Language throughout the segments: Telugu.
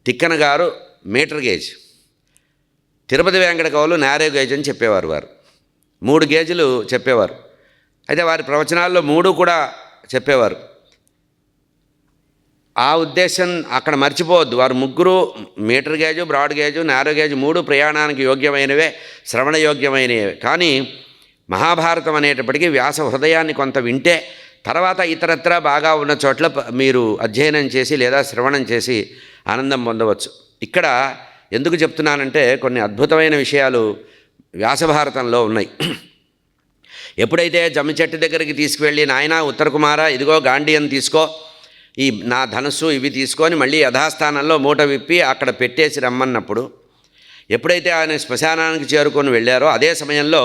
తిక్కన గారు మీటర్ గేజ్, తిరుపతి వెంకట కవులు నారో గేజ్ అని చెప్పేవారు. వారు 3 గేజులు చెప్పేవారు. అయితే వారి ప్రవచనాల్లో 3 కూడా చెప్పేవారు. ఆ ఉద్దేశం అక్కడ మర్చిపోవద్దు. వారు ముగ్గురు metre gauge, broad gauge, narrow gauge 3 ప్రయాణానికి యోగ్యమైనవే, శ్రవణ యోగ్యమైనవే. కానీ మహాభారతం అనేటప్పటికీ వ్యాస హృదయాన్ని కొంత వింటే తర్వాత ఇతరత్రా బాగా ఉన్న చోట్ల మీరు అధ్యయనం చేసి లేదా శ్రవణం చేసి ఆనందం పొందవచ్చు. ఇక్కడ ఎందుకు చెప్తున్నానంటే కొన్ని అద్భుతమైన విషయాలు వ్యాసభారతంలో ఉన్నాయి. ఎప్పుడైతే జమ్మి చెట్టు దగ్గరికి తీసుకువెళ్ళి, నాయనా ఉత్తర కుమార, ఇదిగో గాంధీయం తీసుకో, ఈ నా ధనుస్సు ఇవి తీసుకొని మళ్ళీ యథాస్థానంలో మూట విప్పి అక్కడ పెట్టేసి రమ్మన్నప్పుడు, ఎప్పుడైతే ఆయన శ్మశానానికి చేరుకొని వెళ్ళారో అదే సమయంలో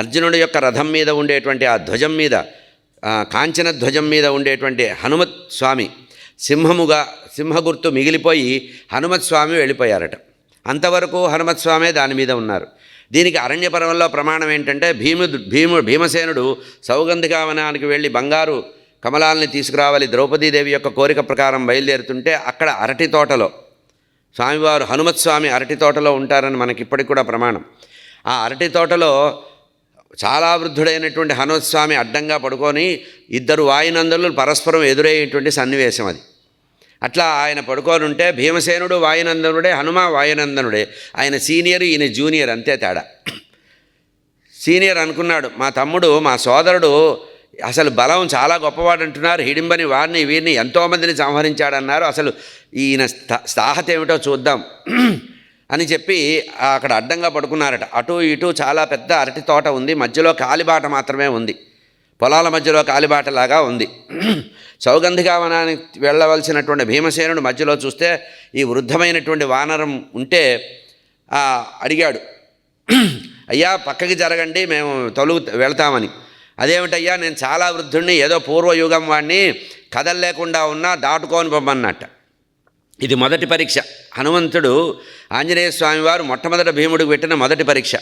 అర్జునుడి యొక్క రథం మీద ఉండేటువంటి ఆ ధ్వజం మీద, కాంచన ధ్వజం మీద ఉండేటువంటి హనుమత్ స్వామి సింహగుర్తు మిగిలిపోయి హనుమత్ స్వామి వెళ్ళిపోయారట. అంతవరకు హనుమత్ స్వామే దాని మీద ఉన్నారు. దీనికి అరణ్య పర్వంలో ప్రమాణం ఏంటంటే భీమసేనుడు సౌగంధికావనానికి వెళ్ళి బంగారు కమలాలని తీసుకురావాలి ద్రౌపదీదేవి యొక్క కోరిక ప్రకారం బయలుదేరుతుంటే అక్కడ అరటి తోటలో స్వామివారు హనుమత్ స్వామి అరటి తోటలో ఉంటారని మనకి ఇప్పటికి కూడా ప్రమాణం. ఆ అరటి తోటలో చాలా వృద్ధుడైనటువంటి హనుమత్ స్వామి అడ్డంగా పడుకొని 2 వాయునందనులు పరస్పరం ఎదురయ్యేటువంటి సన్నివేశం అది. అట్లా ఆయన పడుకొని ఉంటే భీమసేనుడు వాయునందనుడే, హనుమ వాయునందనుడే. ఆయన సీనియర్, ఈయన జూనియర్, అంతే తేడా. సీనియర్ అనుకున్నాడు, మా తమ్ముడు, మా సోదరుడు అసలు బలం చాలా గొప్పవాడు అంటున్నారు, హిడింబని వారిని వీరిని ఎంతోమందిని సంహరించాడన్నారు, అసలు ఈయన స్థాహత ఏమిటో చూద్దాం అని చెప్పి అక్కడ అడ్డంగా పడుకున్నారట. అటు ఇటు చాలా పెద్ద అరటి తోట ఉంది, మధ్యలో కాలిబాట మాత్రమే ఉంది, పొలాల మధ్యలో కాలిబాటలాగా ఉంది. సౌగంధికావనానికి వెళ్ళవలసినటువంటి భీమసేనుడు మధ్యలో చూస్తే ఈ వృద్ధమైనటువంటి వానరం ఉంటే అడిగాడు, అయ్యా పక్కకి జరగండి, మేము వెళ్తామని. అదేమిటయ్యా, నేను చాలా వృద్ధుడిని, ఏదో పూర్వయుగం వాడిని, కదల్లేకుండా ఉన్నా దాటుకొని పొమ్మన్నట్ట. ఇది మొదటి పరీక్ష. హనుమంతుడు ఆంజనేయ స్వామి వారు మొట్టమొదట భీముడికి పెట్టిన మొదటి పరీక్ష.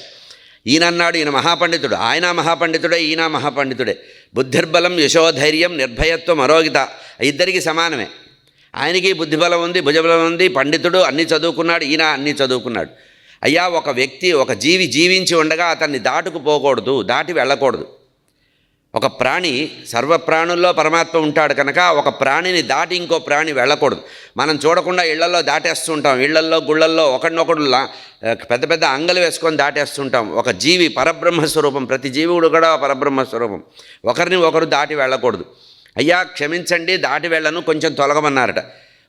ఈయనన్నాడు, ఈయన మహాపండితుడు, ఆయన మహాపండితుడే, ఈయన మహాపండితుడే. బుద్ధిర్బలం యశోధైర్యం నిర్భయత్వం అరోగిత, ఇద్దరికి సమానమే. ఆయనకి బుద్ధిబలం ఉంది, భుజబలం ఉంది, పండితుడు, అన్నీ చదువుకున్నాడు, ఈయన అన్నీ చదువుకున్నాడు. అయ్యా, ఒక వ్యక్తి, ఒక జీవి జీవించి ఉండగా అతన్ని దాటుకుపోకూడదు, దాటి వెళ్ళకూడదు. ఒక ప్రాణి, సర్వప్రాణుల్లో పరమాత్మ ఉంటాడు కనుక ఒక ప్రాణిని దాటి ఇంకో ప్రాణి వెళ్ళకూడదు. మనం చూడకుండా ఇళ్లల్లో దాటేస్తుంటాం, ఇళ్లల్లో గుళ్ళల్లో ఒకడినొకడు పెద్ద పెద్ద అంగలు వేసుకొని దాటేస్తుంటాం. ఒక జీవి పరబ్రహ్మస్వరూపం, ప్రతి జీవుడు కూడా పరబ్రహ్మస్వరూపం, ఒకరిని ఒకరు దాటి వెళ్ళకూడదు. అయ్యా క్షమించండి, దాటి వెళ్ళను, కొంచెం తొలగమన్నారట.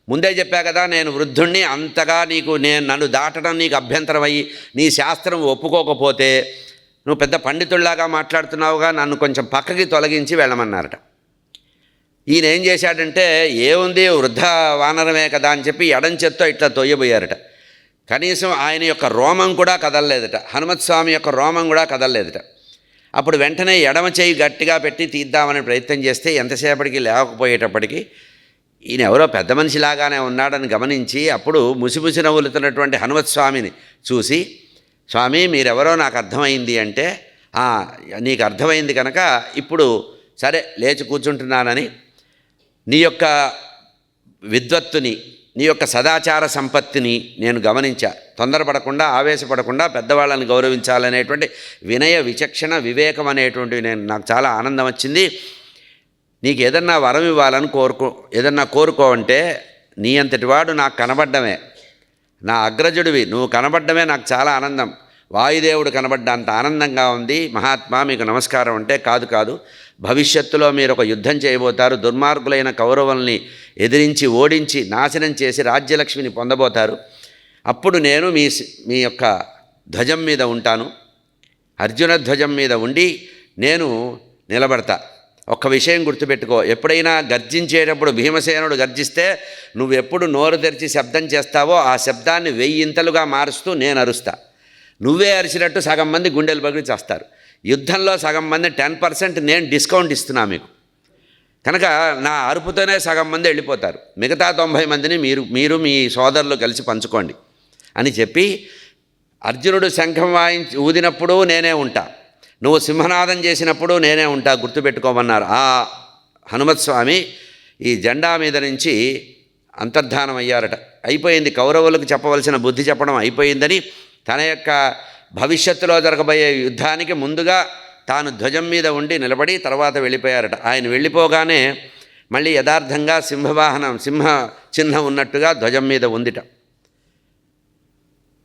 ముందే చెప్పా కదా, నేను వృద్ధుణ్ణి, అంతగా నన్ను దాటడం నీకు అభ్యంతరం అయ్యి నీ శాస్త్రం ఒప్పుకోకపోతే నువ్వు పెద్ద పండితుల్లాగా మాట్లాడుతున్నావుగా, నన్ను కొంచెం పక్కకి తొలగించి వెళ్ళమన్నారట. ఈయన ఏం చేశాడంటే, ఏముంది వృద్ధ వానరమే కదా అని చెప్పి ఎడం చేత్తో ఇట్లా తొయ్యబోయారట. కనీసం ఆయన యొక్క రోమం కూడా కదలలేదట, హనుమత్ స్వామి యొక్క రోమం కూడా కదలలేదట. అప్పుడు వెంటనే ఎడమ చేయి గట్టిగా పెట్టి తీద్దామని ప్రయత్నం చేస్తే ఎంతసేపటికి లేకపోయేటప్పటికీ ఈయన ఎవరో పెద్ద మనిషిలాగానే ఉన్నాడని గమనించి అప్పుడు ముసిముసి నవ్వులుతున్నటువంటి హనుమత్ స్వామిని చూసి, స్వామి మీరెవరో నాకు అర్థమైంది అంటే, నీకు అర్థమైంది కనుక ఇప్పుడు సరే లేచి కూర్చుంటున్నానని, నీ యొక్క విద్వత్తుని, నీ యొక్క సదాచార సంపత్తిని నేను గమనించా. తొందరపడకుండా, ఆవేశపడకుండా పెద్దవాళ్ళని గౌరవించాలనేటువంటి వినయ విచక్షణ వివేకం అనేటువంటివి నాకు చాలా ఆనందం వచ్చింది. నీకు ఏదన్నా వరం ఇవ్వాలని ఏదన్నా కోరుకో అంటే, నీ అంతటి వాడు నాకు కనబడ్డమే, నా అగ్రజుడివి, నువ్వు కనబడ్డమే నాకు చాలా ఆనందం. వాయుదేవుడు కనబడ్డంత ఆనందంగా ఉంది. మహాత్మా మీకు నమస్కారం అంటే, కాదు, భవిష్యత్తులో మీరు ఒక యుద్ధం చేయబోతారు, దుర్మార్గులైన కౌరవుల్ని ఎదిరించి ఓడించి నాశనం చేసి రాజ్యలక్ష్మిని పొందబోతారు. అప్పుడు నేను మీ యొక్క ధ్వజం మీద ఉంటాను, అర్జున ధ్వజం మీద ఉండి నేను నిలబడతా. ఒక్క విషయం గుర్తుపెట్టుకో, ఎప్పుడైనా గర్జించేటప్పుడు భీమసేనుడు గర్జిస్తే నువ్వెప్పుడు నోరు తెరిచి శబ్దం చేస్తావో ఆ శబ్దాన్ని 1000 ఇంతలుగా మారుస్తూ నేను అరుస్తా. నువ్వే అరిచినట్టు సగం మంది గుండెలు పగిలి చేస్తారు. యుద్ధంలో సగం మంది 10% నేను డిస్కౌంట్ ఇస్తున్నా మీకు కనుక నా అరుపుతోనే సగం మంది వెళ్ళిపోతారు, మిగతా 90 మందిని మీరు మీ సోదరులు కలిసి పంచుకోండి అని చెప్పి, అర్జునుడు శంఖం ఊదినప్పుడు నేనే ఉంటా, నువ్వు సింహనాదం చేసినప్పుడు నేనే ఉంటా, గుర్తుపెట్టుకోమన్నారు. ఆ హనుమత్ స్వామి ఈ జెండా మీద నుంచి అంతర్ధానం అయ్యారట. అయిపోయింది, కౌరవులకు చెప్పవలసిన బుద్ధి చెప్పడం అయిపోయిందని తన యొక్క భవిష్యత్తులో జరగబోయే యుద్ధానికి ముందుగా తాను ధ్వజం మీద ఉండి నిలబడి తర్వాత వెళ్ళిపోయారట. ఆయన వెళ్ళిపోగానే మళ్ళీ యథార్థంగా సింహవాహనం, సింహ చిహ్నం ఉన్నట్టుగా ధ్వజం మీద ఉందిట.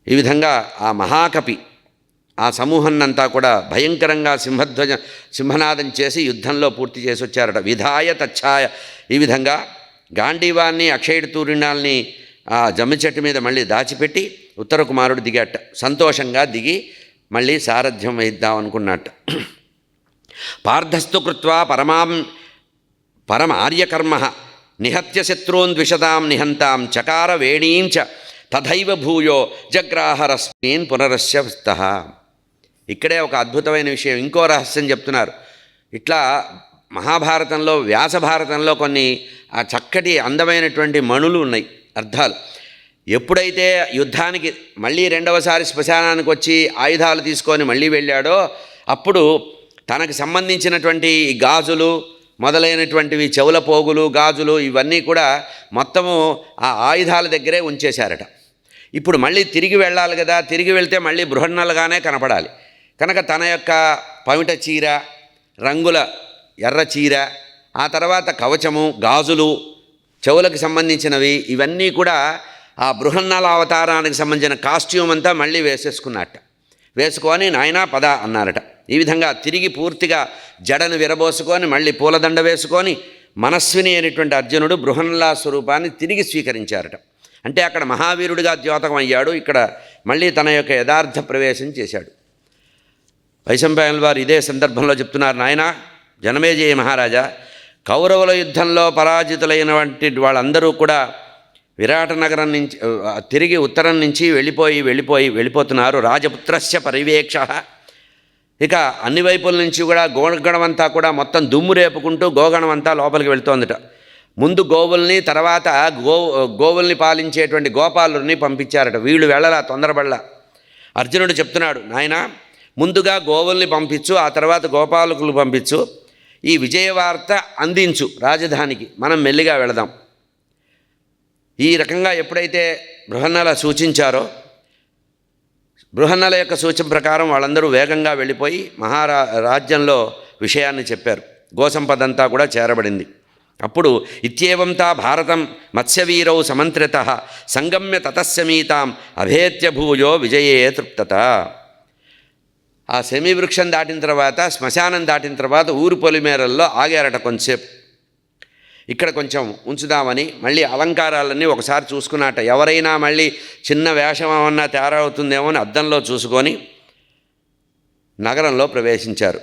ఈ విధంగా ఆ మహాకపి ఆ సమూహాన్నంతా కూడా భయంకరంగా సింహనాదం చేసి యుద్ధంలో పూర్తి చేసి వచ్చారట. విధాయ తచ్ఛాయ, ఈ విధంగా గాంధీవాన్ని అక్షయుడి తూరిణాల్ని ఆ జమ్మి చెట్టు మీద మళ్ళీ దాచిపెట్టి ఉత్తర కుమారుడు దిగాట. సంతోషంగా దిగి మళ్ళీ సారథ్యం వహిద్దాం అనుకున్నట్ట. పార్థస్థు కృత్వా పరమ ఆర్యకర్మ నిహత్య శత్రూన్ ద్విషతాం నిహంతాం చకార వేణీంచ తథైవ భూయో జగ్రాహరస్మిన్ పునరస్యస్త. ఇక్కడే ఒక అద్భుతమైన విషయం, ఇంకో రహస్యం చెప్తున్నారు. ఇట్లా మహాభారతంలో, వ్యాస భారతంలో కొన్ని ఆ చక్కటి అందమైనటువంటి మణులు ఉన్నాయి, అర్థాలు. ఎప్పుడైతే యుద్ధానికి మళ్ళీ రెండవసారి శ్మశానానికి వచ్చి ఆయుధాలు తీసుకొని మళ్ళీ వెళ్ళాడో అప్పుడు తనకు సంబంధించినటువంటి గాజులు మొదలైనటువంటివి, చెవుల పోగులు, గాజులు, ఇవన్నీ కూడా మొత్తము ఆ ఆయుధాల దగ్గరే ఉంచేశారట. ఇప్పుడు మళ్ళీ తిరిగి వెళ్ళాలి కదా, తిరిగి వెళ్తే మళ్ళీ బృహన్నలుగానే కనపడాలి కనుక తన యొక్క పమిట చీర, రంగుల ఎర్ర చీర, ఆ తర్వాత కవచము, గాజులు, చెవులకు సంబంధించినవి, ఇవన్నీ కూడా ఆ బృహన్నల అవతారానికి సంబంధించిన కాస్ట్యూమ్ అంతా మళ్ళీ వేసేసుకున్నట్ట. వేసుకొని నాయనా పద అన్నారట. ఈ విధంగా తిరిగి పూర్తిగా జడను విరబోసుకొని మళ్ళీ పూలదండ వేసుకొని మనస్విని అయినటువంటి అర్జునుడు బృహన్నల స్వరూపాన్ని తిరిగి స్వీకరించారట. అంటే అక్కడ మహావీరుడిగా ద్యోతకం అయ్యాడు, ఇక్కడ మళ్ళీ తన యొక్క యథార్థ ప్రవేశం చేశాడు. వైశంపాయనుల వారు ఇదే సందర్భంలో చెప్తున్నారు, నాయన జనమేజయ మహారాజా, కౌరవుల యుద్ధంలో పరాజితులైనటువంటి వాళ్ళందరూ కూడా విరాట నగరం నుంచి తిరిగి ఉత్తరం నుంచి వెళ్ళిపోతున్నారు. రాజపుత్రస్య పరివేక్ష. ఇక అన్ని వైపుల నుంచి కూడా గోగణమంతా కూడా మొత్తం దుమ్ము రేపుకుంటూ గోగణమంతా లోపలికి వెళుతోందట. ముందు గోవుల్ని, తర్వాత గోవుల్ని పాలించేటువంటి గోపాలుని పంపించారట. వీళ్ళు వెళ్ళలా, తొందరపడలా. అర్జునుడు చెప్తున్నాడు, నాయన ముందుగా గోవుల్ని పంపించు, ఆ తర్వాత గోపాలకులు పంపించు, ఈ విజయవార్త అందించు రాజధానికి, మనం మెల్లిగా వెళదాం. ఈ రకంగా ఎప్పుడైతే బృహన్నల సూచించారో, బృహన్నల యొక్క సూచన ప్రకారం వాళ్ళందరూ వేగంగా వెళ్ళిపోయి రాజ్యంలో విషయాన్ని చెప్పారు. గోసంపదంతా కూడా చేరబడింది. అప్పుడు ఇత్యేవంతా భారతం మత్స్యవీరౌ సమంత్రిత సంగమ్య తతస్యమీతాం అభేత్య భూయో విజయే తృప్తత. ఆ శమీవృక్షం దాటిన తర్వాత, శ్మశానం దాటిన తర్వాత ఊరు పొలిమేరల్లో ఆగారట కొంచెంసేపు. ఇక్కడ కొంచెం ఉంచుదామని మళ్ళీ అలంకారాలన్నీ ఒకసారి చూసుకున్నట్ట. ఎవరైనా మళ్ళీ చిన్న వేషం ఏమన్నా తేడా అవుతుందేమో అని అద్దంలో చూసుకొని నగరంలో ప్రవేశించారు.